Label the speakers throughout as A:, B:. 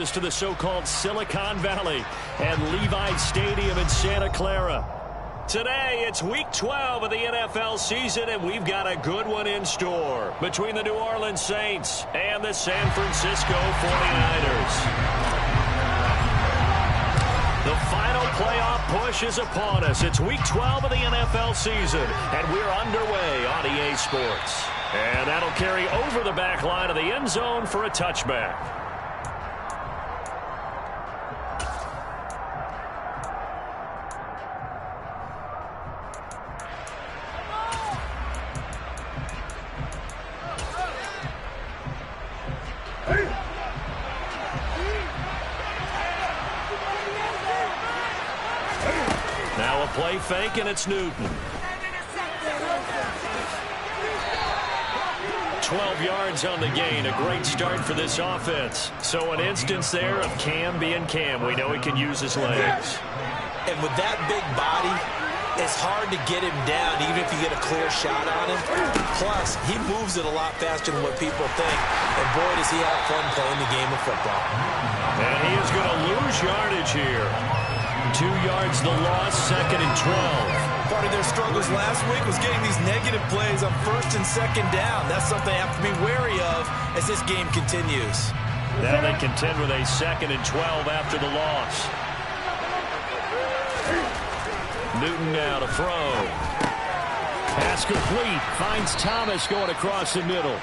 A: To the so-called Silicon Valley and Levi Stadium in Santa Clara. Today, it's Week 12 of the NFL season, and we've got a good one in store between the New Orleans Saints and the San Francisco 49ers. The final playoff push is upon us. It's Week 12 of the NFL season, and we're underway on EA Sports. And that'll carry over the back line of the end zone for a touchback. Now a play fake, and it's Newton. 12 yards on the gain. A great start for this offense. So an instance there of Cam being Cam. We know he can use his legs.
B: And with that big body, it's hard to get him down, even if you get a clear shot on him. Plus, he moves it a lot faster than what people think. And boy, does he have fun playing the game of football.
A: And he is going to lose yardage here. 2 yards the loss, 2nd and 12.
B: Part of their struggles last week was getting these negative plays on 1st and 2nd down. That's something they have to be wary of as this game continues.
A: Now they contend with a 2nd and 12 after the loss. Newton now to throw. Pass complete. Finds Thomas going across the middle.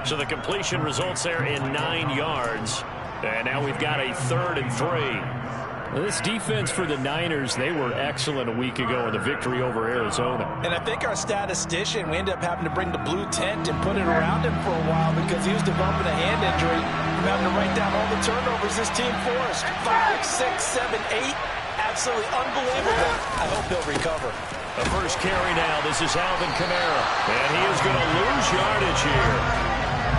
A: So the completion results there in 9 yards. And now we've got a 3rd and 3.
C: This defense for the Niners, they were excellent a week ago in the victory over Arizona.
B: And I think our statistician, we ended up having to bring the blue tent and put it around him for a while because he was developing a hand injury from having to write down all the turnovers this team forced. 5, 6, 7, 8. Absolutely unbelievable. I hope he'll recover.
A: The first carry now. This is Alvin Kamara. And he is going to lose yardage here.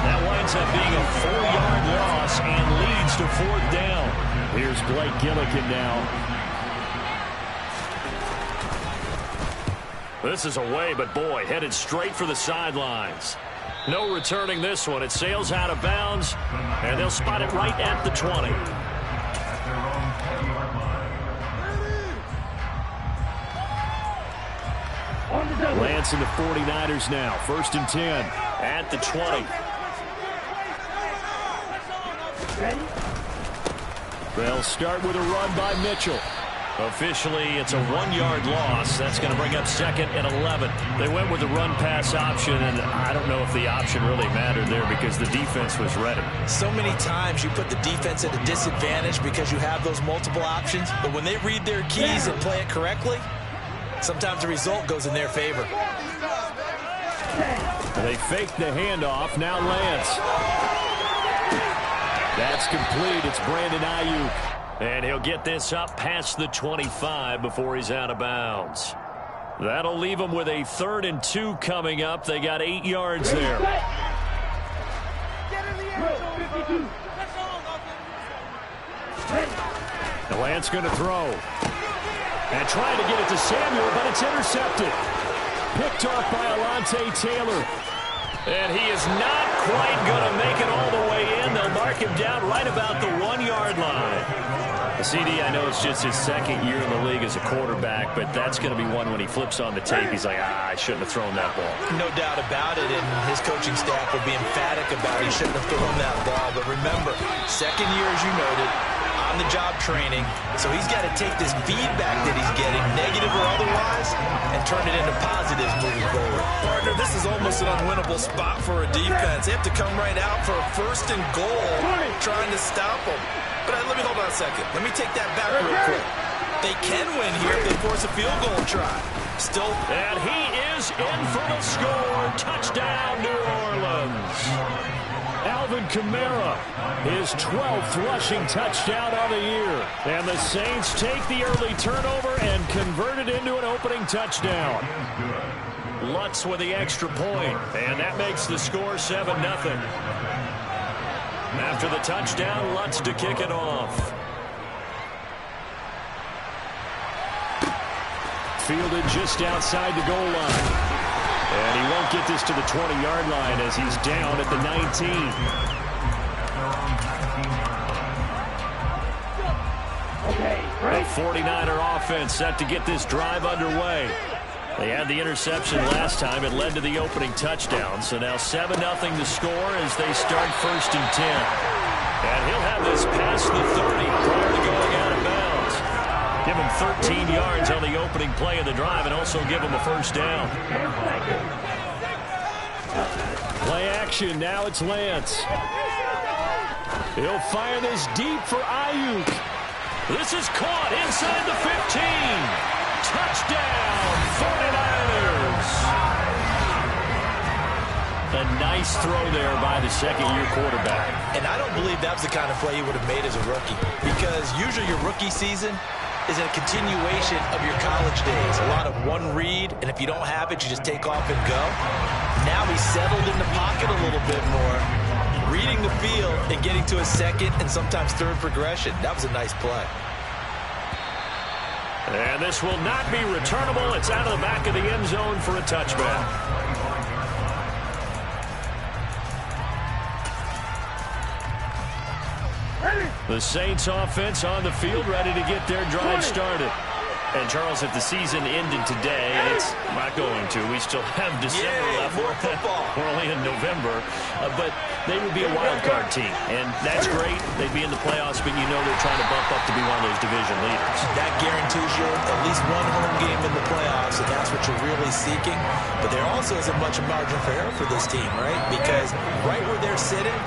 A: That winds up being a 4-yard loss and leads to 4th down.
C: Here's Blake Gillikin now.
A: This is away, but boy, headed straight for the sidelines. No returning this one. It sails out of bounds, and they'll spot it right at the 20.
C: Lance and the 49ers now. 1st and 10.
A: At the 20.
C: They'll start with a run by Mitchell.
A: Officially, it's a 1-yard loss. That's going to bring up 2nd and 11. They went with the run-pass option, and I don't know if the option really mattered there because the defense was ready.
B: So many times you put the defense at a disadvantage because you have those multiple options, but when they read their keys and play it correctly, sometimes the result goes in their favor.
C: They fake the handoff. Now Lance. That's complete. It's Brandon Ayuk.
A: And he'll get this up past the 25 before he's out of bounds. That'll leave him with a 3rd and 2 coming up. They got 8 yards there.
C: The Lance going to throw. And trying to get it to Samuel, but it's intercepted. Picked off by Alontae Taylor.
A: And he is not quite going to make it all the way in. They'll mark him down right about the 1-yard line. CD, I know it's just his 2nd year in the league as a quarterback, but that's going to be one when he flips on the tape. He's like, I shouldn't have thrown that ball.
B: No doubt about it, and his coaching staff will be emphatic about he shouldn't have thrown that ball. But remember, 2nd year, as you noted, on-the-job training, so he's got to take this feedback that he's getting, negative or otherwise, and turn it into positives moving forward. Partner, this is almost an unwinnable spot for a defense. They have to come right out for a 1st and goal, trying to stop them. But let me hold on a second. Let me take that back real quick. They can win here if they force a field goal try. Still.
A: And he is in for the score. Touchdown, New Orleans.
C: Alvin Kamara, his 12th rushing touchdown of the year. And the Saints take the early turnover and convert it into an opening touchdown.
A: Lutz with the extra point, and that makes the score 7-0. After the touchdown, Lutz to kick it off.
C: Fielded just outside the goal line. And he won't get this to the 20-yard line as he's down at the 19.
A: 49er offense set to get this drive underway. They had the interception last time. It led to the opening touchdown. So now 7-0 to score as they start 1st and 10. And he'll have this past the 30 prior to going out of bounds. Give him 13 yards on the opening play of the drive and also give him a 1st down.
C: Play action. Now it's Lance. He'll fire this deep for Ayuk.
A: This is caught inside the 15. Touchdown, 49ers. A nice throw there by the second-year quarterback.
B: And I don't believe that was the kind of play he would have made as a rookie, because usually your rookie season is a continuation of your college days. A lot of one read, and if you don't have it, you just take off and go. Now he's settled in the pocket a little bit more, reading the field and getting to a second and sometimes third progression. That was a nice play.
A: And this will not be returnable. It's out of the back of the end zone for a touchback. The Saints offense on the field, ready to get their drive started. And, Charles, if the season ended today, it's not going to. We still have December left.
B: More football.
A: We're only in November. But they would be a wild card team. And that's great. They'd be in the playoffs, but you know they're trying to bump up to be one of those division leaders.
B: That guarantees you at least one home game in the playoffs, and that's what you're really seeking. But there also isn't much margin for error for this team, right? Because right where they're sitting,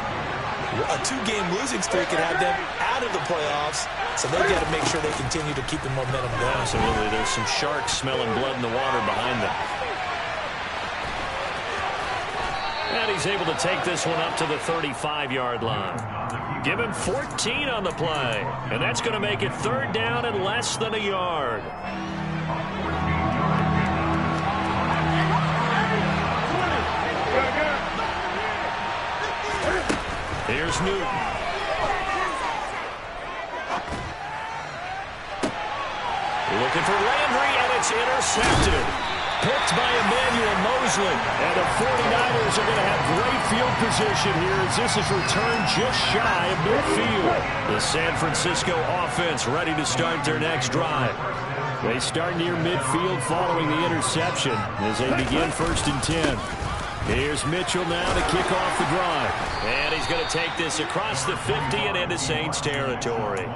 B: a 2-game losing streak could have them out of the playoffs, so they've got to make sure they continue to keep the momentum going.
A: Absolutely. There's some sharks smelling blood in the water behind them. And he's able to take this one up to the 35-yard line. Give him 14 on the play, and that's going to make it 3rd down and less than a yard. Here's Newton. Looking for Landry, and it's intercepted. Picked by Emmanuel Mosley. And the 49ers are going to have great field position here as this is returned just shy of midfield. The San Francisco offense ready to start their next drive. They start near midfield following the interception as they begin 1st and 10. Here's Mitchell now to kick off the drive. And he's going to take this across the 50 and into Saints territory.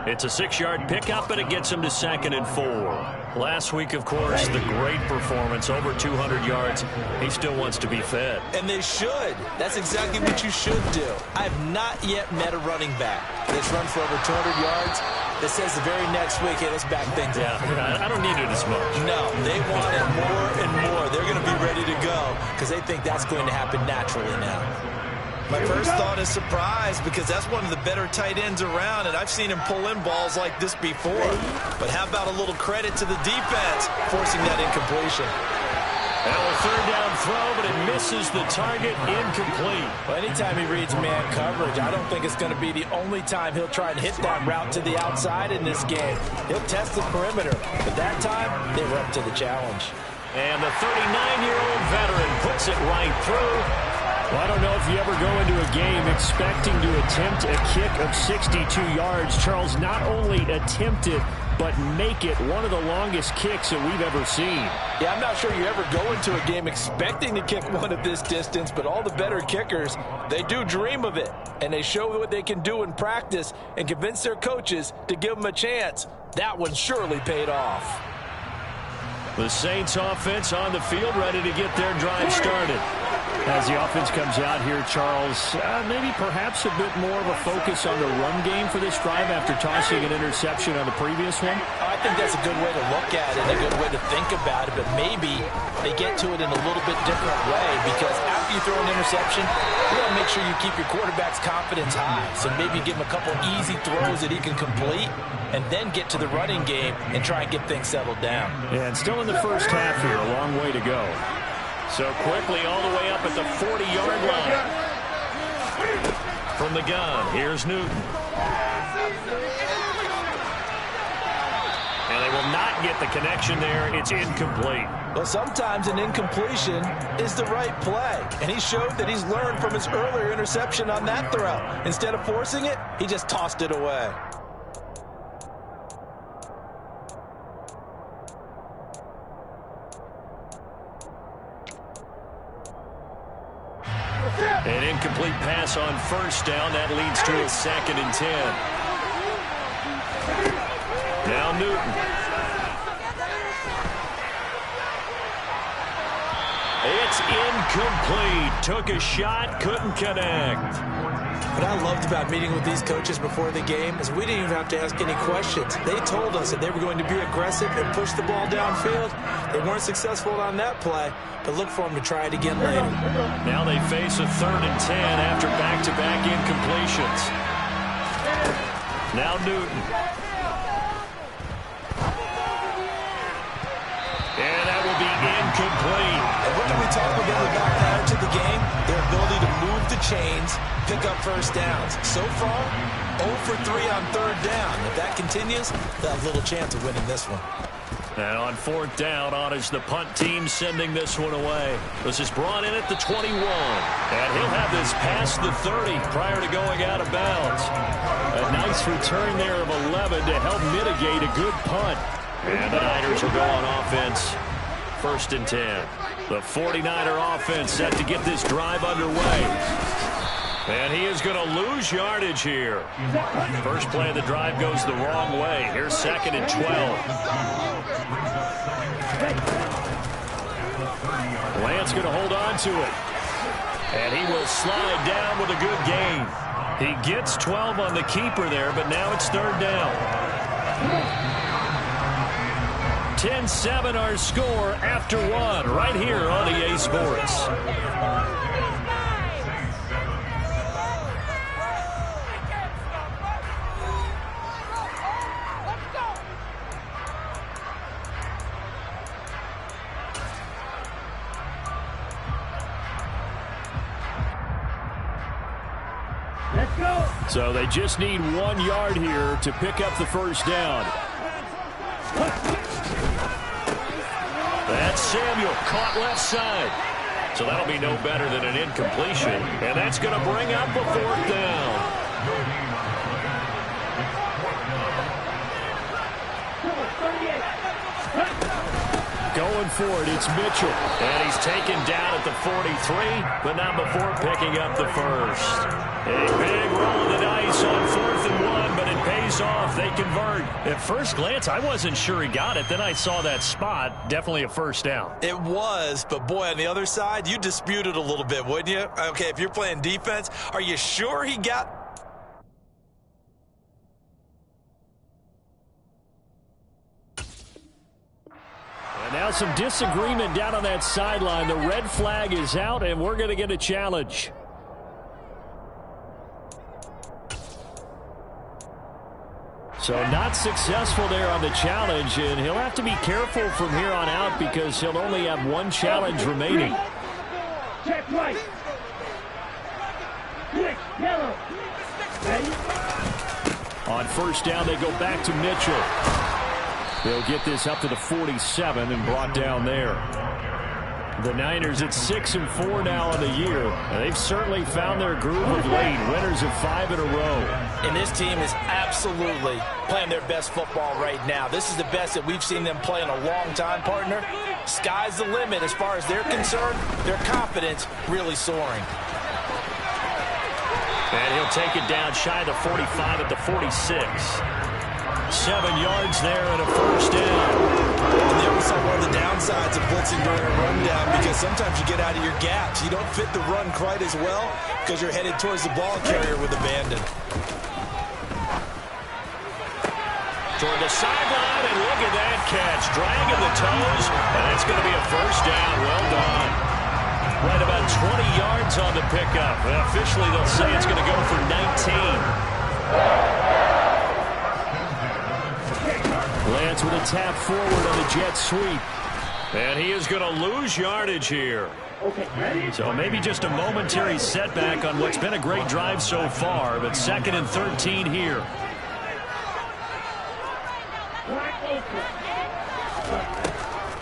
A: It's a 6-yard pickup, and it gets him to 2nd and 4. Last week, of course, the great performance, over 200 yards. He still wants to be fed.
B: And they should. That's exactly what you should do. I have not yet met a running back that's run for over 200 yards that says the very next week, hey, let's back things up.
A: Yeah, I don't need it as much.
B: No, they want it more and more. They're going to be ready to go because they think that's going to happen naturally now. My first thought is surprise, because that's one of the better tight ends around, and I've seen him pull in balls like this before. But how about a little credit to the defense forcing that incompletion?
A: Well, a 3rd down throw, but it misses the target, incomplete.
B: Well, anytime he reads man coverage, I don't think it's going to be the only time he'll try and hit that route to the outside in this game. He'll test the perimeter, but that time, they were up to the challenge.
A: And the 39-year-old veteran puts it right through.
C: Well, I don't know if you ever go into a game expecting to attempt a kick of 62 yards. Charles, not only attempt it, but make it one of the longest kicks that we've ever seen.
B: Yeah, I'm not sure you ever go into a game expecting to kick one at this distance, but all the better kickers, they do dream of it. And they show what they can do in practice and convince their coaches to give them a chance. That one surely paid off.
A: The Saints offense on the field ready to get their drive started.
C: As the offense comes out here, Charles, maybe perhaps a bit more of a focus on the run game for this drive after tossing an interception on the previous one?
B: I think that's a good way to look at it, a good way to think about it, but maybe they get to it in a little bit different way, because after you throw an interception, you want to make sure you keep your quarterback's confidence high. So maybe give him a couple easy throws that he can complete, and then get to the running game and try and get things settled down.
C: Yeah, and still in the first half here, a long way to go.
A: So quickly all the way up at the 40-yard line. From the gun, here's Newton. And they will not get the connection there. It's incomplete.
B: Well, sometimes an incompletion is the right play. And he showed that he's learned from his earlier interception on that throw. Instead of forcing it, he just tossed it away.
A: incomplete pass on first down. That leads to a 2nd and 10. Now Newton. It's incomplete. Took a shot, couldn't connect.
B: What I loved about meeting with these coaches before the game is we didn't even have to ask any questions. They told us that they were going to be aggressive and push the ball downfield. They weren't successful on that play, but look for them to try it again later.
A: Now they face a 3rd and 10 after back-to-back incompletions. Now Newton. And that will be incomplete.
B: And what can we talk about them prior to the game? Their ability to move the chains, pick up first downs. So far, 0 for 3 on 3rd down. If that continues, they'll have little chance of winning this one.
A: And on 4th down, on is the punt team sending this one away. This is brought in at the 21. And he'll have this past the 30 prior to going out of bounds. A nice return there of 11 to help mitigate a good punt. And the Niners will go on offense. 1st and 10. The 49er offense set to get this drive underway. And he is going to lose yardage here. First play of the drive goes the wrong way. Here's 2nd and 12. Lance going to hold on to it. And he will slide down with a good gain. He gets 12 on the keeper there, but now it's 3rd down. 10-7 our score after 1 right here on EA Sports. So they just need 1 yard here to pick up the first down. That's Samuel, caught left side. So that'll be no better than an incompletion. And that's going to bring up a 4th down. Going for it, it's Mitchell. And he's taken down at the 43, but not before picking up the first. A big roll of the dice on 4th and 1, but it pays off. They convert. At first glance, I wasn't sure he got it. Then I saw that spot. Definitely a first down.
B: It was, but boy, on the other side, you dispute it a little bit, wouldn't you? Okay, if you're playing defense, are you sure he got...
C: And now some disagreement down on that sideline. The red flag is out, and we're going to get a challenge. So not successful there on the challenge, and he'll have to be careful from here on out because he'll only have 1 challenge remaining.
D: Check right. Switch, yellow. Ready?
C: On first down, they go back to Mitchell. They'll get this up to the 47 and brought down there. The Niners at 6-4 now on the year. And they've certainly found their groove of late. Winners of 5 in a row.
B: And this team is absolutely playing their best football right now. This is the best that we've seen them play in a long time, partner. Sky's the limit as far as they're concerned. Their confidence really soaring.
A: And he'll take it down shy of the 45 at the 46. 7 yards there and a first down.
B: And there we saw one of the downsides of blitzing during a rundown because sometimes you get out of your gaps. You don't fit the run quite as well because you're headed towards the ball carrier with abandon.
A: Toward the sideline, and look at that catch. Dragging the toes, and it's going to be a first down. Well done. Right about 20 yards on the pickup. Officially, they'll say it's going to go for 19.
C: Lance with a tap forward on the jet sweep.
A: And he is going to lose yardage here. So maybe just a momentary setback on what's been a great drive so far, but 2nd and 13 here.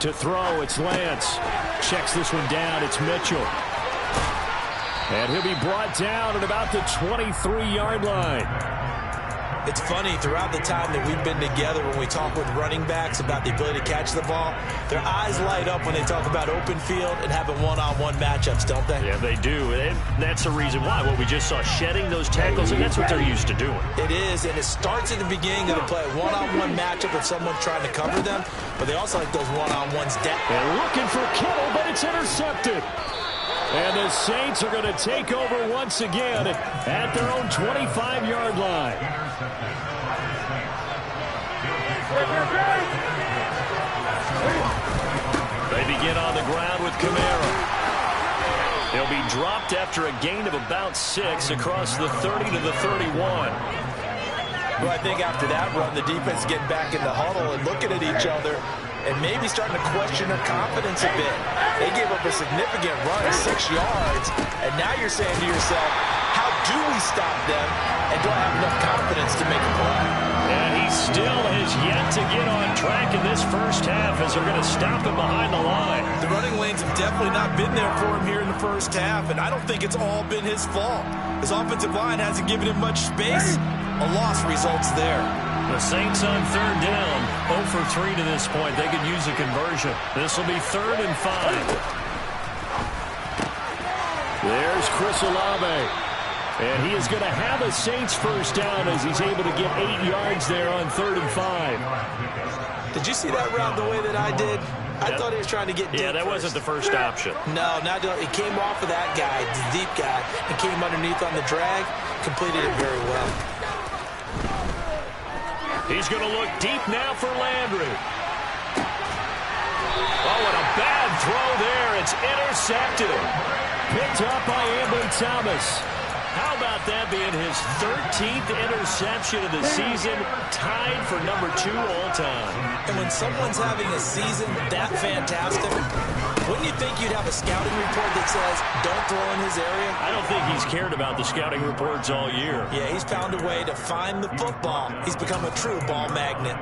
A: To throw, it's Lance. Checks this one down, it's Mitchell. And he'll be brought down at about the 23-yard line.
B: It's funny, throughout the time that we've been together, when we talk with running backs about the ability to catch the ball, their eyes light up when they talk about open field and having one-on-one matchups, don't they?
A: Yeah, they do. And that's the reason why. What we just saw, shedding those tackles, and that's what they're used to doing.
B: It is, and it starts at the beginning of the play. One-on-one matchup if someone's trying to cover them, but they also like those one-on-ones down.
C: And looking for Kittle, but it's intercepted. And the Saints are going to take over once again at their own 25-yard line.
A: They begin on the ground with Kamara. He'll be dropped after a gain of about 6 across the 30 to the 31.
B: Well, I think after that run, the defense getting back in the huddle and looking at each other and maybe starting to question their confidence a bit. They gave up a significant run of 6 yards, and now you're saying to yourself, how do we stop them, and do I have enough confidence to make a play?
A: And he still has yet to get on track in this first half as they're going to stop him behind the line.
B: The running lanes have definitely not been there for him here in the first half, and I don't think it's all been his fault. His offensive line hasn't given him much space. A loss results there.
A: The Saints on third down, 0 for 3 to this point. They could use a conversion. This will be 3rd and 5.
C: There's Chris Olave. And he is going to have a Saints first down as he's able to get 8 yards there on 3rd and 5.
B: Did you see that route the way that I did? I thought he was trying to get deep.
A: Yeah, that wasn't the first option.
B: No, it came off of that guy, the deep guy, and came underneath on the drag, completed it very well.
A: He's going to look deep now for Landry. Oh, what a bad throw there. It's intercepted.
C: Picked up by Ambry Thomas.
A: How about that being his 13th interception of the season, tied for number 2 all time.
B: And when someone's having a season that fantastic, wouldn't you think you'd have a scouting report that says, don't throw in his area?
A: I don't think he's cared about the scouting reports all year.
B: Yeah, he's found a way to find the football. He's become a true ball magnet.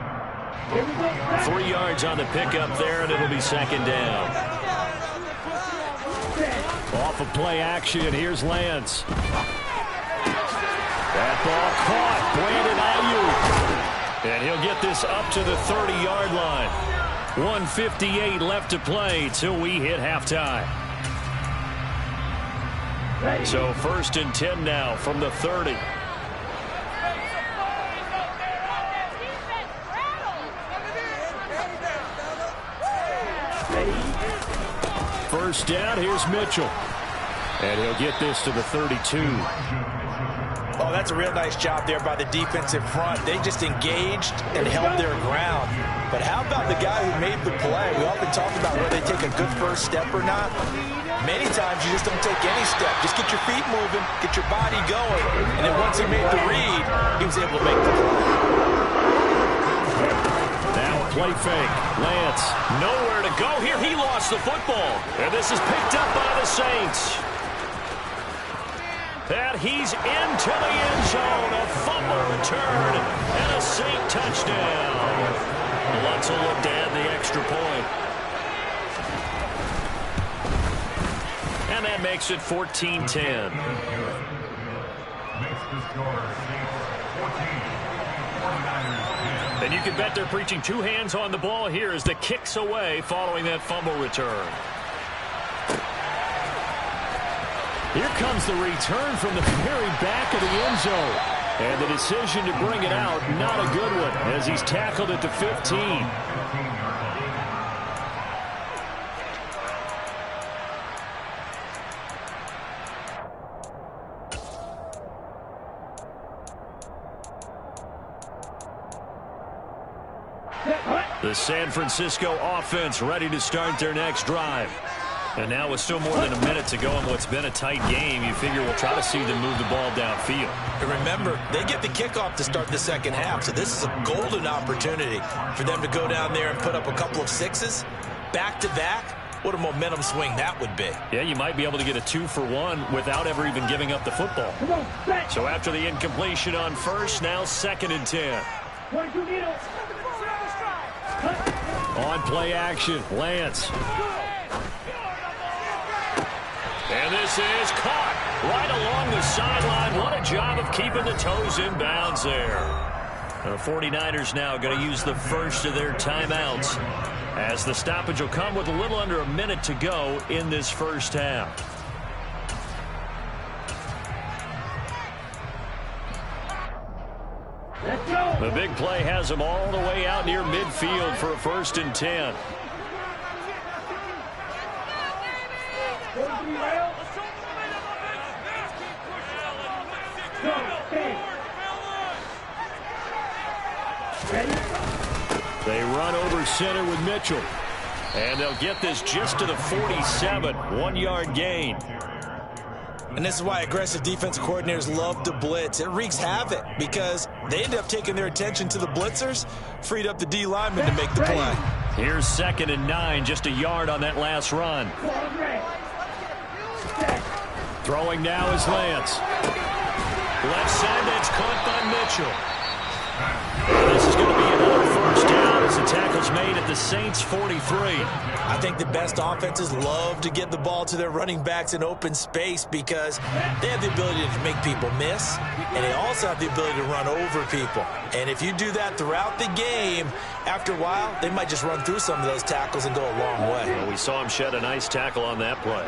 A: 3 yards on the pickup there, and it'll be 2nd down.
C: Off of play action, here's Lance. That ball caught. Brandon Ayuk. And he'll get this up to the 30-yard line. 1:58 left to play till we hit halftime. So 1st and 10 now from the 30. First down, here's Mitchell. And he'll get this to the 32.
B: Oh, that's a real nice job there by the defensive front. They just engaged and held their ground. But how about the guy who made the play? We often talk about whether they take a good first step or not. Many times you just don't take any step. Just get your feet moving, get your body going. And then once he made the read, he was able to make the play.
C: Now play fake. Lance.
A: Nowhere to go here. He lost the football. And this is picked up by the Saints. And he's into the end zone. A fumble return and a Saint touchdown. Let's look to add the extra point. And that makes it 14-10. And you can bet they're preaching 2 hands on the ball here as the kick's away following that fumble return.
C: Here comes the return from the very back of the end zone. And the decision to bring it out, not a good one, as he's tackled at the 15. The San Francisco offense ready to start their next drive. And now with still more than a minute to go in what's been a tight game, you figure we'll try to see them move the ball downfield.
B: And remember, they get the kickoff to start the second half, so this is a golden opportunity for them to go down there and put up a couple of 6s back-to-back. What a momentum swing that would be.
A: Yeah, you might be able to get a 2-for-1 without ever even giving up the football. So after the incompletion on first, now 2nd and 10. On play action, Lance. And this is caught right along the sideline. What a job of keeping the toes in bounds there. The 49ers now going to use the first of their timeouts, as the stoppage will come with a little under a minute to go in this first half.
D: Let's go.
A: The big play has them all the way out near midfield for a 1st and 10. They run over center with Mitchell. And they'll get this just to the 47, 1-yard gain.
B: And this is why aggressive defensive coordinators love to blitz. It wreaks havoc because they end up taking their attention to the blitzers, freed up the D lineman to make the play.
A: Here's 2nd and 9, just a yard on that last run. Throwing now is Lance. Left side, it's caught by Mitchell. This is going to be another 1st down as the tackle's made at the Saints' 43.
B: I think the best offenses love to get the ball to their running backs in open space because they have the ability to make people miss, and they also have the ability to run over people. And if you do that throughout the game, after a while, they might just run through some of those tackles and go a long way.
A: Well, we saw him shed a nice tackle on that play.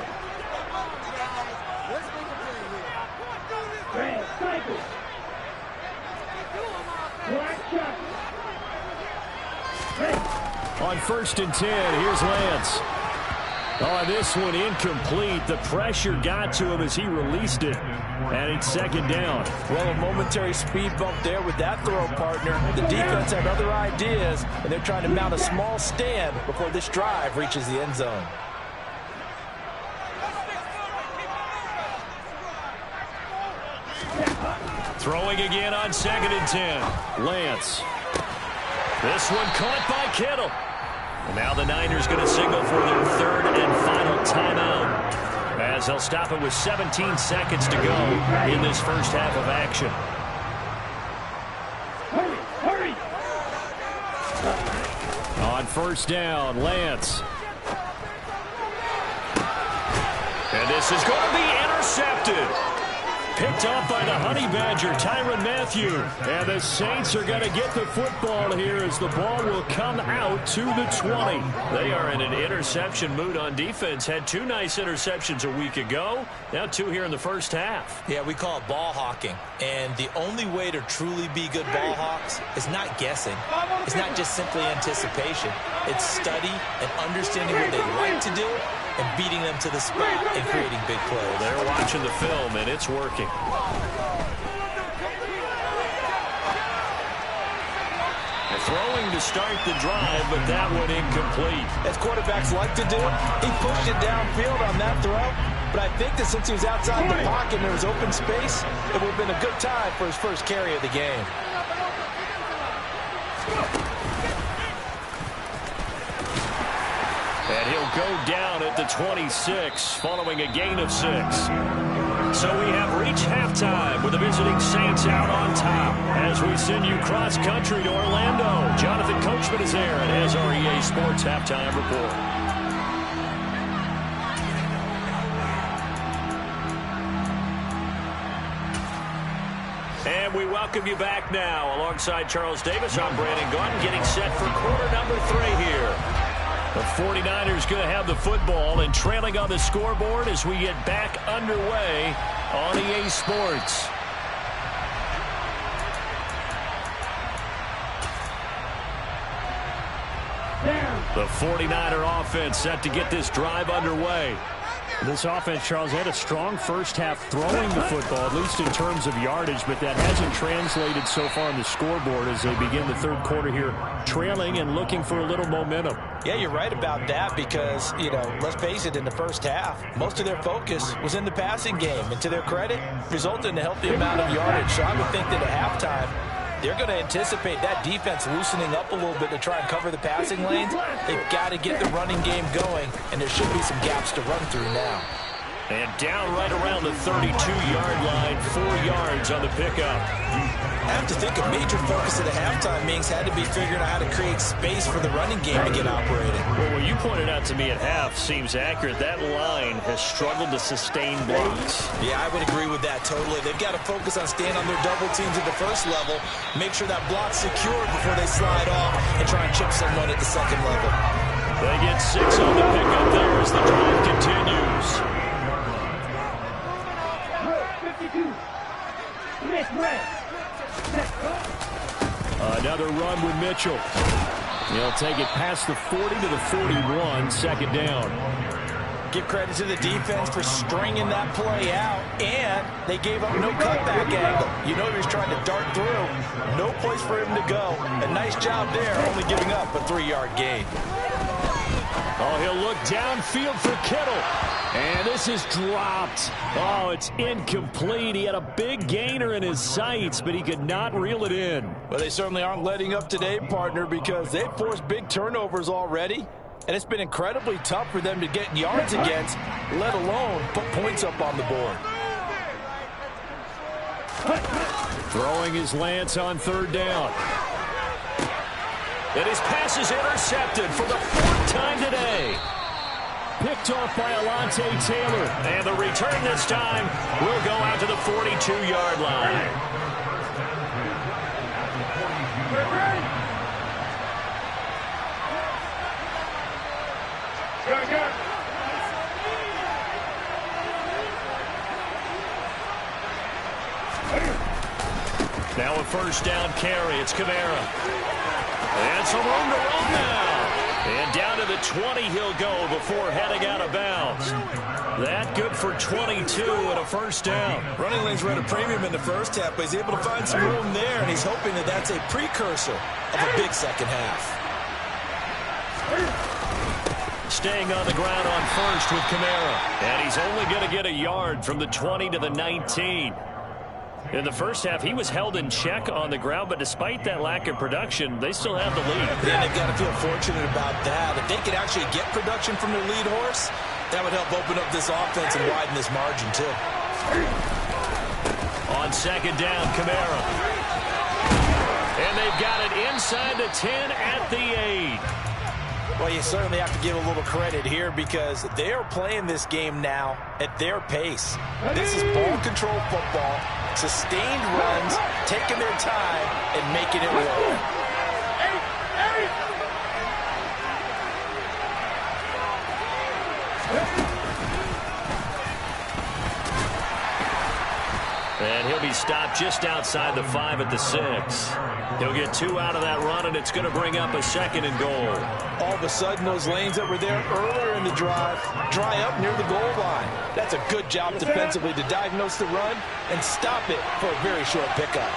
A: On 1st and 10, here's Lance. Oh, this one incomplete. The pressure got to him as he released it, and it's 2nd down.
B: Well, a momentary speed bump there with that throw, partner. The defense had other ideas, and they're trying to mount a small stand before this drive reaches the end zone.
A: Throwing again on 2nd and 10. Lance. This one caught by Kittle. And now the Niners going to signal for their 3rd and final timeout, as they'll stop it with 17 seconds to go in this first half of action.
D: Hurry, hurry.
A: On 1st down, Lance. And this is going to be intercepted. Picked up by the Honey Badger, Tyrann Mathieu. And the Saints are going to get the football here as the ball will come out to the 20. They are in an interception mood on defense. Had 2 nice interceptions a week ago. Now 2 here in the first half.
B: Yeah, we call it ball hawking. And the only way to truly be good ball hawks is not guessing. It's not just simply anticipation. It's study and understanding what they like to do and beating them to the spot and creating big plays.
A: They're watching the film, and it's working. Throwing to start the drive, but that one incomplete.
B: As quarterbacks like to do, he pushed it downfield on that throw. But I think that since he was outside the pocket and there was open space, it would have been a good time for his first carry of the game.
A: And he'll go down at the 26, following a gain of 6. So we have reached halftime with the visiting Saints out on top. As we send you cross-country to Orlando, Jonathan Coachman is there and has our EA Sports Halftime Report. And we welcome you back now. Alongside Charles Davis, I'm Brandon Gaudin, getting set for quarter number 3 here. The 49ers going to have the football and trailing on the scoreboard as we get back underway on EA Sports. The 49er offense set to get this drive underway.
C: This offense, Charles, had a strong first half throwing the football, at least in terms of yardage, but that hasn't translated so far on the scoreboard as they begin the 3rd quarter here, trailing and looking for a little momentum.
B: Yeah, you're right about that because, you know, let's face it, in the first half, most of their focus was in the passing game. And to their credit, resulted in a healthy amount of yardage. So I would think that at halftime, they're going to anticipate that defense loosening up a little bit to try and cover the passing lanes. They've got to get the running game going, and there should be some gaps to run through now.
A: And down right around the 32-yard line, 4 yards on the pickup.
B: I have to think a major focus of the halftime meetings had to be figuring out how to create space for the running game to get operating.
A: Well, what you pointed out to me at half seems accurate. That line has struggled to sustain blocks.
B: Yeah, I would agree with that totally. They've got to focus on staying on their double teams at the first level, make sure that block's secured before they slide off and try and chip someone at the second level.
A: They get 6 on the pickup there as the drive continues.
D: 52. Miss Red.
C: Another run with Mitchell. He'll take it past the 40 to the 41, second down.
B: Give credit to the defense for stringing that play out, and they gave up no cutback angle. You know he was trying to dart through. No place for him to go. A nice job there, only giving up a 3-yard gain.
C: Oh, he'll look downfield for Kittle. And this is dropped. Oh, it's incomplete. He had a big gainer in his sights, but he could not reel it in.
B: Well, they certainly aren't letting up today, partner, because they've forced big turnovers already. And it's been incredibly tough for them to get yards against, let alone put points up on the board.
C: Throwing his Lance on third down.
A: And his pass is intercepted for the 4th time today.
C: Picked off by Alontae Taylor.
A: And the return this time will go out to the 42-yard line. Now a first down carry. It's Kamara. And some room to run now. And down to the 20 he'll go before heading out of bounds. That good for 22 and a first down.
B: Running lanes were at a premium in the first half, but he's able to find some room there, and he's hoping that that's a precursor of a big second half.
A: Staying on the ground on first with Kamara. And he's only going to get a yard from the 20 to the 19. In the first half, he was held in check on the ground, but despite that lack of production, they still have the lead.
B: Yeah, they've got to feel fortunate about that. If they could actually get production from their lead horse, that would help open up this offense and widen this margin, too.
A: On second down, Kamara. And they've got it inside the 10 at the 8.
B: Well, you certainly have to give a little credit here because they are playing this game now at their pace. This is ball control football, sustained runs, taking their time, and making it work.
A: And he'll be stopped just outside the 5 at the 6. He'll get 2 out of that run, and it's going to bring up a 2nd and goal.
B: All of a sudden, those lanes that were there earlier in the drive dry up near the goal line. That's a good job defensively to diagnose the run and stop it for a very short pickup.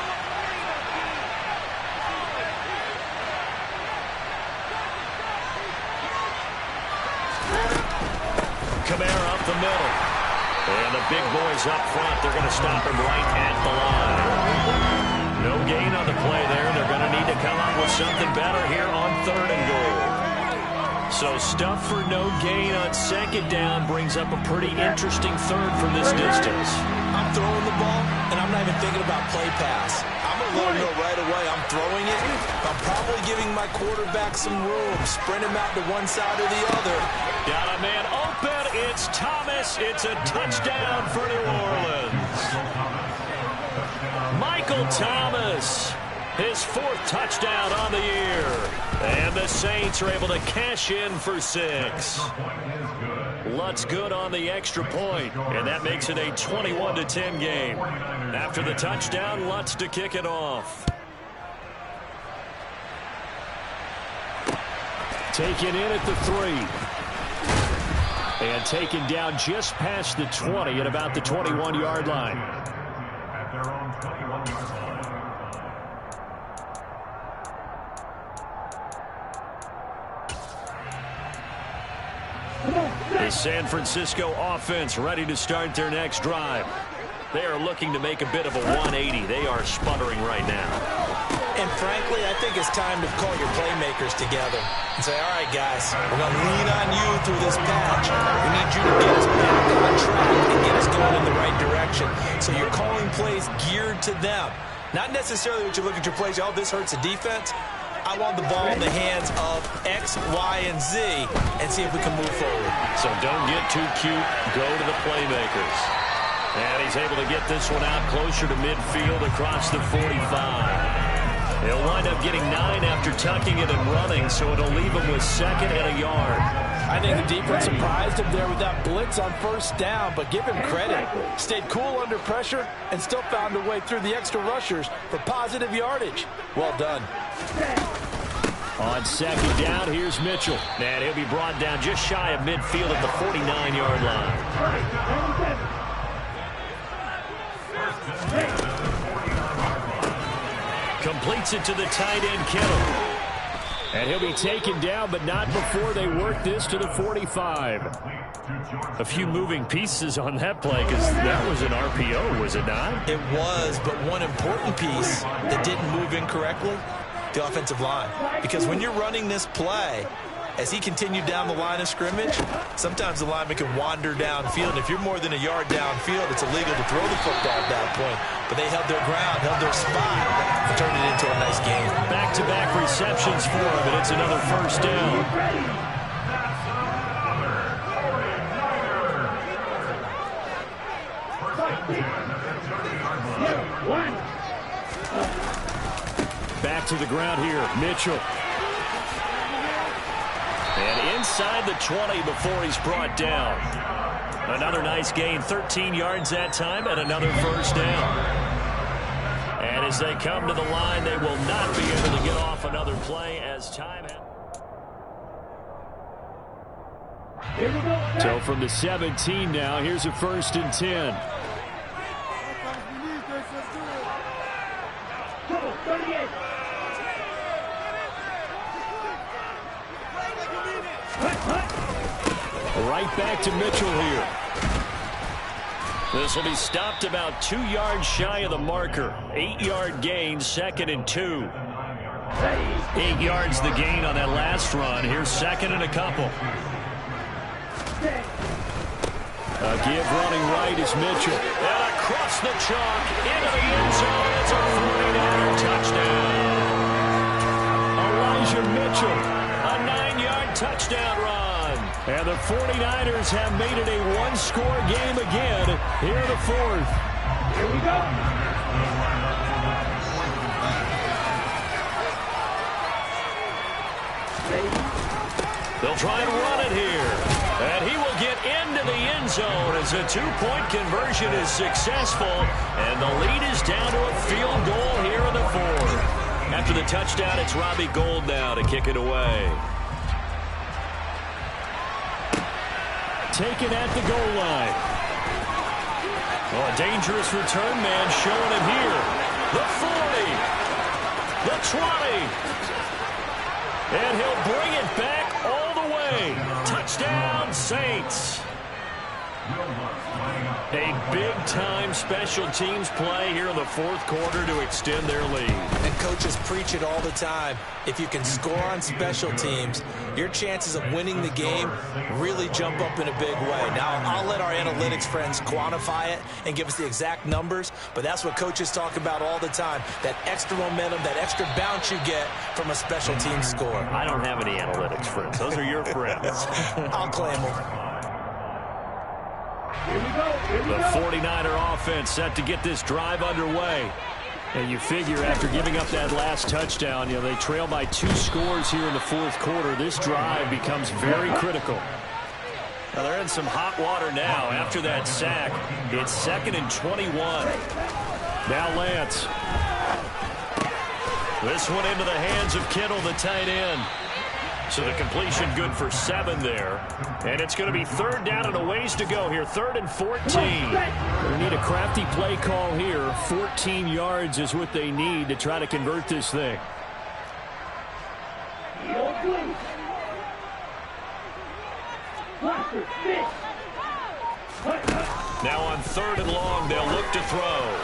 A: Kamara up the middle. And the big boys up front, they're going to stop him right at the line. No gain on the play there. They're going to need to come up with something better here on 3rd and goal. So stuff for no gain on 2nd down brings up a pretty interesting 3rd from this distance.
B: I'm throwing the ball, and I'm not even thinking about play pass. I'm going to let him know right away I'm throwing it. I'm probably giving my quarterback some room, sprint him out to one side or the other.
A: Got a man open. It's Thomas. It's a touchdown for New Orleans. Michael Thomas, his 4th touchdown on the year. And the Saints are able to cash in for 6. Lutz good on the extra point, and that makes it a 21-10 game. After the touchdown, Lutz to kick it off.
C: Taken in at the 3. And taken down just past the 20 at about the 21-yard line.
E: At their own 21-yard line.
A: The San Francisco offense ready to start their next drive. They are looking to make a bit of a 180. They are sputtering right now.
B: And frankly, I think it's time to call your playmakers together and say, all right, guys, we're going to lean on you through this patch. We need you to get us back on track and get us going in the right direction. So you're calling plays geared to them. Not necessarily what you look at your plays, oh, this hurts the defense. I want the ball in the hands of X, Y, and Z and see if we can move forward.
A: So don't get too cute. Go to the playmakers. And he's able to get this one out closer to midfield across the 45. He'll wind up getting 9 after tucking it and running, so it'll leave him with 2nd and a yard.
F: I think the defense surprised him there with that blitz on first down, but give him credit. Stayed cool under pressure and still found a way through the extra rushers for positive yardage. Well done.
C: On 2nd down, here's Mitchell.
A: And he'll be brought down just shy of midfield at the 49-yard line. Completes it to the tight end, Kittle.
C: And he'll be taken down, but not before they work this to the 45.
A: A few moving pieces on that play because that was an RPO, was it not?
B: It was, but one important piece that didn't move incorrectly, the offensive line. Because when you're running this play, as he continued down the line of scrimmage, sometimes the lineman can wander downfield. And if you're more than a yard downfield, it's illegal to throw the football at that point. But they held their ground, held their spot, and turned it into a nice game.
A: Back-to-back receptions for him, and it's another first down.
C: Back to the ground here, Mitchell.
A: And inside the 20 before he's brought down. Another nice gain, 13 yards that time, and another first down. And as they come to the line, they will not be able to get off another play as time has.
C: So from the 17 now, here's a 1st and 10. Right back to Mitchell here.
A: This will be stopped about 2 yards shy of the marker. 8-yard gain, 2nd and 2. 8 yards the gain on that last run. Here's 2nd and a couple.
C: A give running right is Mitchell.
A: And across the chalk into the end zone. It's a 49er touchdown.
C: Elijah Mitchell.
A: A 9-yard touchdown run.
C: And the 49ers have made it a one-score game again here in the 4th.
D: Here we go.
A: They'll try and run it here. And he will get into the end zone as a 2-point conversion is successful. And the lead is down to a field goal here in the 4th. After the touchdown, it's Robbie Gould now to kick it away.
C: Taken at the goal line.
A: Oh, a dangerous return man showing him here. The 40. The 20. And he'll bring it back all the way. Touchdown, Saints. A big-time special teams play here in the 4th quarter to extend their lead.
B: And coaches preach it all the time. If you can score on special teams, your chances of winning the game really jump up in a big way. Now, I'll let our analytics friends quantify it and give us the exact numbers, but that's what coaches talk about all the time, that extra momentum, that extra bounce you get from a special team score.
A: I don't have any analytics friends. Those are your friends.
B: I'll claim them.
A: The 49er offense set to get this drive underway.
C: And you figure after giving up that last touchdown, they trail by 2 scores here in the 4th quarter. This drive becomes very critical.
A: Now they're in some hot water now after that sack. It's 2nd and 21.
C: Now Lance.
A: This one into the hands of Kittle, the tight end. So the completion good for 7 there. And it's going to be 3rd down and a ways to go here. 3rd and 14.
C: They need a crafty play call here. 14 yards is what they need to try to convert this thing.
A: Now on 3rd and long, they'll look to throw.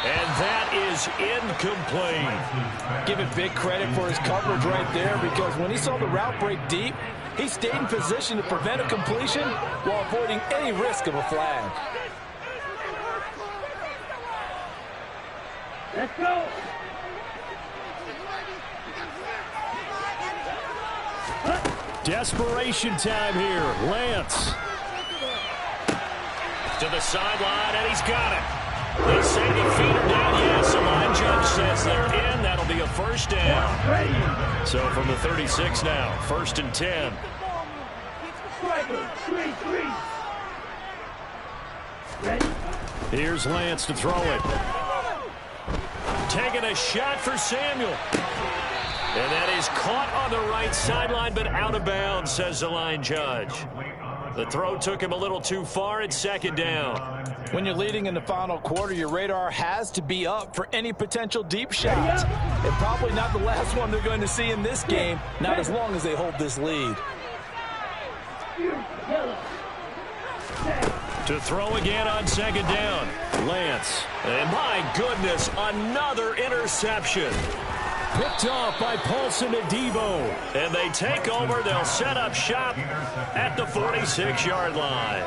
A: And that is incomplete.
F: Give it big credit for his coverage right there, because when he saw the route break deep, he stayed in position to prevent a completion while avoiding any risk of a flag.
D: Let's go.
C: Desperation time here. Lance.
A: To the sideline, and he's got it. They say they feed him down. Yes, the line judge says they're in. That'll be a first down. So from the 36 now, 1st and 10.
C: Here's Lance to throw it.
A: Taking a shot for Samuel. And that is caught on the right sideline, but out of bounds, says the line judge. The throw took him a little too far. It's 2nd down.
F: When you're leading in the final quarter, your radar has to be up for any potential deep shots. And probably not the last one they're going to see in this game, not as long as they hold this lead.
A: To throw again on 2nd down.
C: Lance.
A: And my goodness, another interception.
C: Picked off by Paulson Adebo.
A: And they take over. They'll set up shop at the 46-yard line.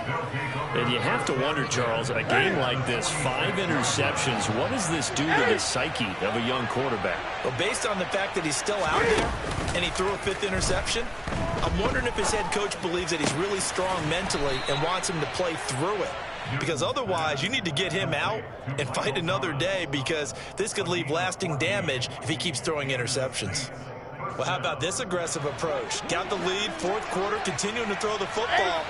A: And you have to wonder, Charles, a game like this, 5 interceptions, what does this do to the psyche of a young quarterback?
B: Well, based on the fact that he's still out there and he threw a 5th interception, I'm wondering if his head coach believes that he's really strong mentally and wants him to play through it. Because otherwise, you need to get him out and fight another day, because this could leave lasting damage if he keeps throwing interceptions. Well, how about this aggressive approach? Got the lead, 4th quarter, continuing to throw the football.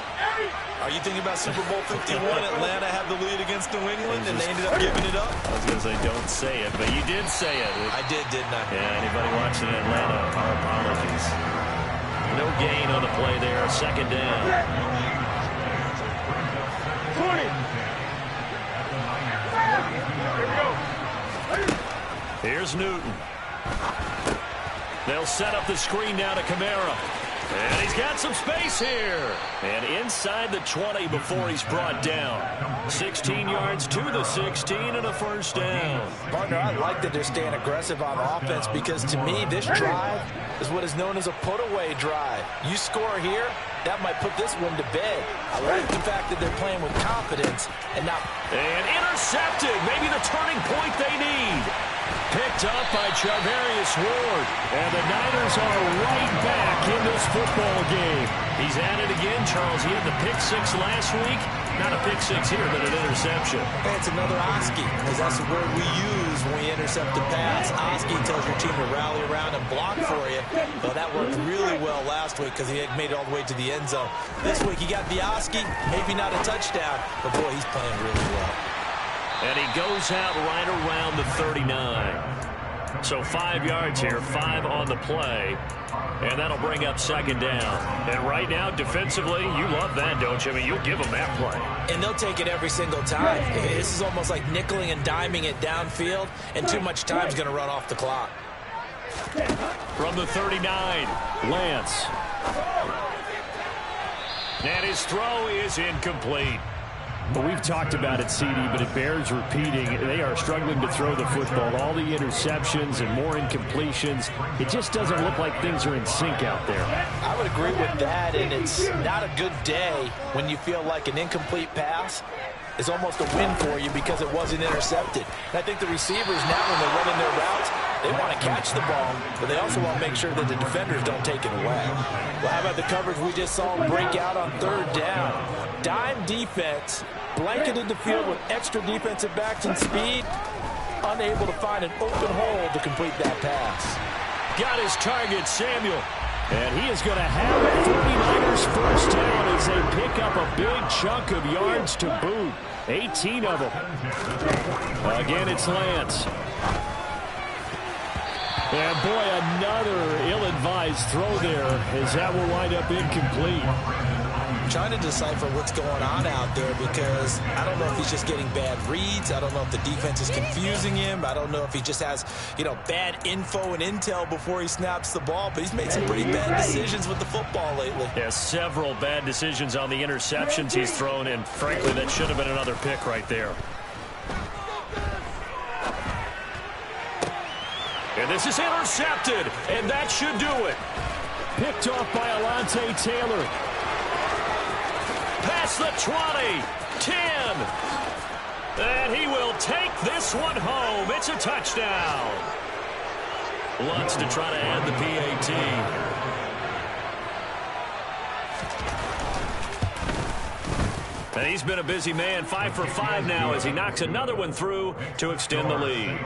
B: Are you thinking about Super Bowl 51? Atlanta had the lead against New England, and they ended up giving it up?
A: I was going to say, don't say it, but you did say it.
B: I did, didn't I?
A: Yeah, anybody watching Atlanta, our apologies. No gain on the play there, 2nd down. Here's Newton. They'll set up the screen now to Kamara. And he's got some space here. And inside the 20 before he's brought down. 16 yards to the 16 and a 1st down.
F: Partner, I like that they're staying aggressive on offense, because to me, this drive is what is known as a put-away drive. You score here, that might put this one to bed. I like the fact that they're playing with confidence and not...
A: And intercepted. Maybe the turning point they need. Picked up by Charvarius Ward. And the Niners are right back in this football game. He's at it again, Charles. He had the pick 6 last week. Not a pick 6 here, but an interception.
B: Hey, it's another Oski, because that's the word we use when we intercept a pass. Oski tells your team to rally around and block for you. Well, that worked really well last week, because he had made it all the way to the end zone. This week he got the Oski, maybe not a touchdown, but boy, he's playing really well.
A: And he goes out right around the 39. So 5 yards here, 5 on the play. And that'll bring up 2nd down. And right now, defensively, you love that, don't you? I mean, you'll give them that play.
B: And they'll take it every single time. This is almost like nickeling and diming it downfield, and too much time's going to run off the clock.
A: From the 39, Lance. And his throw is incomplete.
C: But we've talked about it, CD, but it bears repeating. They are struggling to throw the football. All the interceptions and more incompletions. It just doesn't look like things are in sync out there.
F: I would agree with that, and it's not a good day when you feel like an incomplete pass is almost a win for you because it wasn't intercepted. And I think the receivers now, when they're running their routes, they want to catch the ball, but they also want to make sure that the defenders don't take it away. Well, how about the coverage we just saw break out on 3rd down? Dime defense, blanketed the field with extra defensive backs and speed, unable to find an open hole to complete that pass.
A: Got his target, Samuel.
C: And he is going to have it. 49ers first down as they pick up a big chunk of yards to boot. 18 of them. Again, it's Lance. And boy, another ill-advised throw there as that will wind up incomplete.
B: Trying to decipher what's going on out there, because I don't know if he's just getting bad reads. I don't know if the defense is confusing him. I don't know if he just has, bad info and intel before he snaps the ball. But he's made some pretty bad decisions with the football lately.
A: Yeah, several bad decisions on the interceptions he's thrown, and frankly, that should have been another pick right there. And this is intercepted, and that should do it.
C: Picked off by Alontae Taylor.
A: Past the 20, 10. And he will take this one home. It's a touchdown. Lutz to try to add the PAT. And he's been a busy man, 5 for 5 now as he knocks another one through to extend the lead.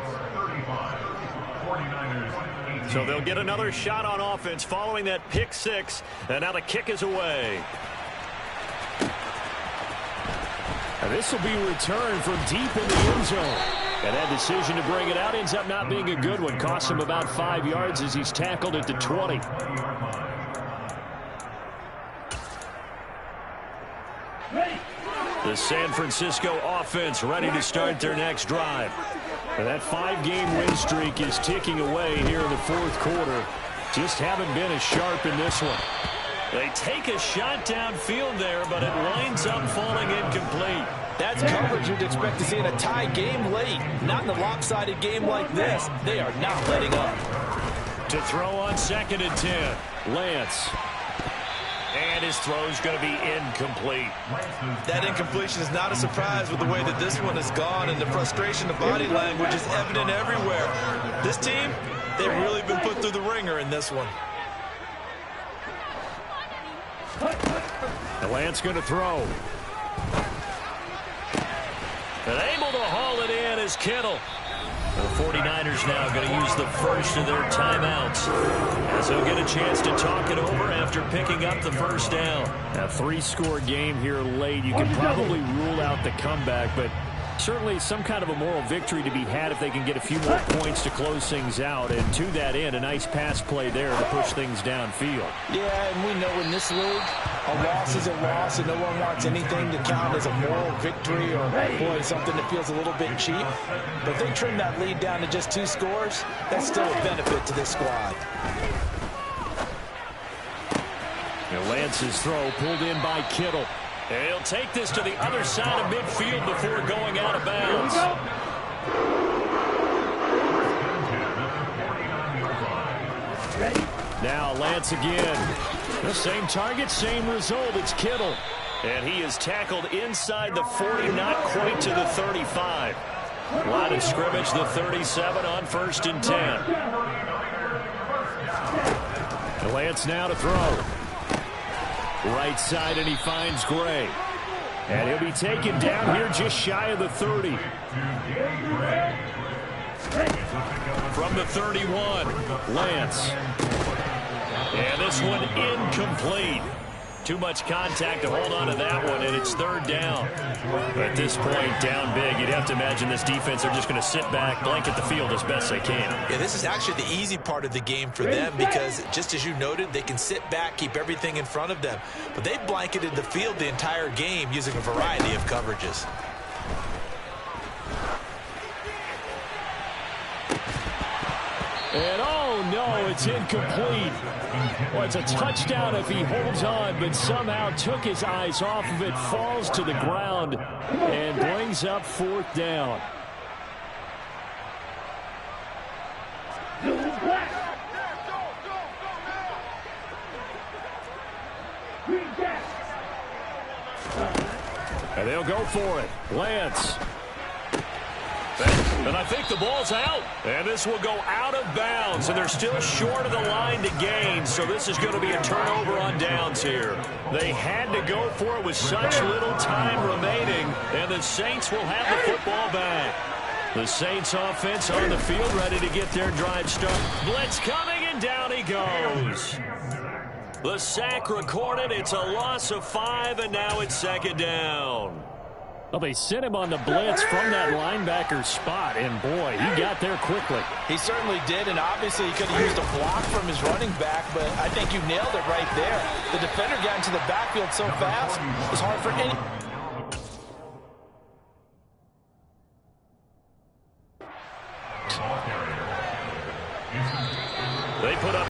A: So they'll get another shot on offense following that pick six. And now the kick is away.
C: And this will be returned from deep in the end zone. And that decision to bring it out ends up not being a good one. Costs him about 5 yards as he's tackled at the 20.
A: The San Francisco offense ready to start their next drive.
C: And that 5-game win streak is ticking away here in the fourth quarter. Just haven't been as sharp in this one.
A: They take a shot downfield there, but it winds up falling incomplete.
F: That's coverage you'd expect to see in a tie game late. Not in a lopsided game like this. They are not letting up.
A: To throw on 2nd and 10.
C: Lance.
A: And his throw's going to be incomplete.
B: That incompletion is not a surprise with the way that this one has gone, and the frustration, the body language is evident everywhere. This team, they've really been put through the ringer in this one.
C: And Lance going to throw.
A: And able to haul it in is Kittle. The 49ers now going to use the first of their timeouts as they'll get a chance to talk it over after picking up the first down.
C: A 3-score game here late. You can probably rule out the comeback, but certainly some kind of a moral victory to be had if they can get a few more points to close things out. And to that end, a nice pass play there to push things downfield.
F: Yeah, and we know in this league, a loss is a loss, and no one wants anything to count as a moral victory or, boy, something that feels a little bit cheap. But if they trim that lead down to just 2 scores, that's still a benefit to this squad.
C: And Lance's throw pulled in by Kittle.
A: And he'll take this to the other side of midfield before going out of bounds.
C: Now Lance again. The same target, same result. It's Kittle.
A: And he is tackled inside the 40, not quite to the 35. Line of scrimmage, the 37 on 1st and 10.
C: And Lance now to throw. Right side, and he finds Gray. And he'll be taken down here just shy of the 30.
A: From the 31,
C: Lance.
A: and this one incomplete. Too much contact to hold on to that one, and it's 3rd down. At this point, down big, you'd have to imagine this defense are just going to sit back, blanket the field as best they can.
B: Yeah, this is actually the easy part of the game for them because, just as you noted, they can sit back, keep everything in front of them. But they blanketed the field the entire game using a variety of coverages.
C: And oh no, it's incomplete. Well, it's a touchdown if he holds on, but somehow took his eyes off of it, falls to the ground, and brings up 4th down. And they'll go for it. Lance.
A: And I think the ball's out. And this will go out of bounds. And they're still short of the line to gain. So this is going to be a turnover on downs here. They had to go for it with such little time remaining. And the Saints will have the football back. The Saints offense on the field ready to get their drive started. Blitz coming, and down he goes. The sack recorded. It's a loss of 5, and now it's 2nd down.
C: Well, they sent him on the blitz from that linebacker spot, and boy, he got there quickly.
F: He certainly did, and obviously he could have used a block from his running back, but I think you nailed it right there. The defender got into the backfield so fast, it was hard for any...
A: They put up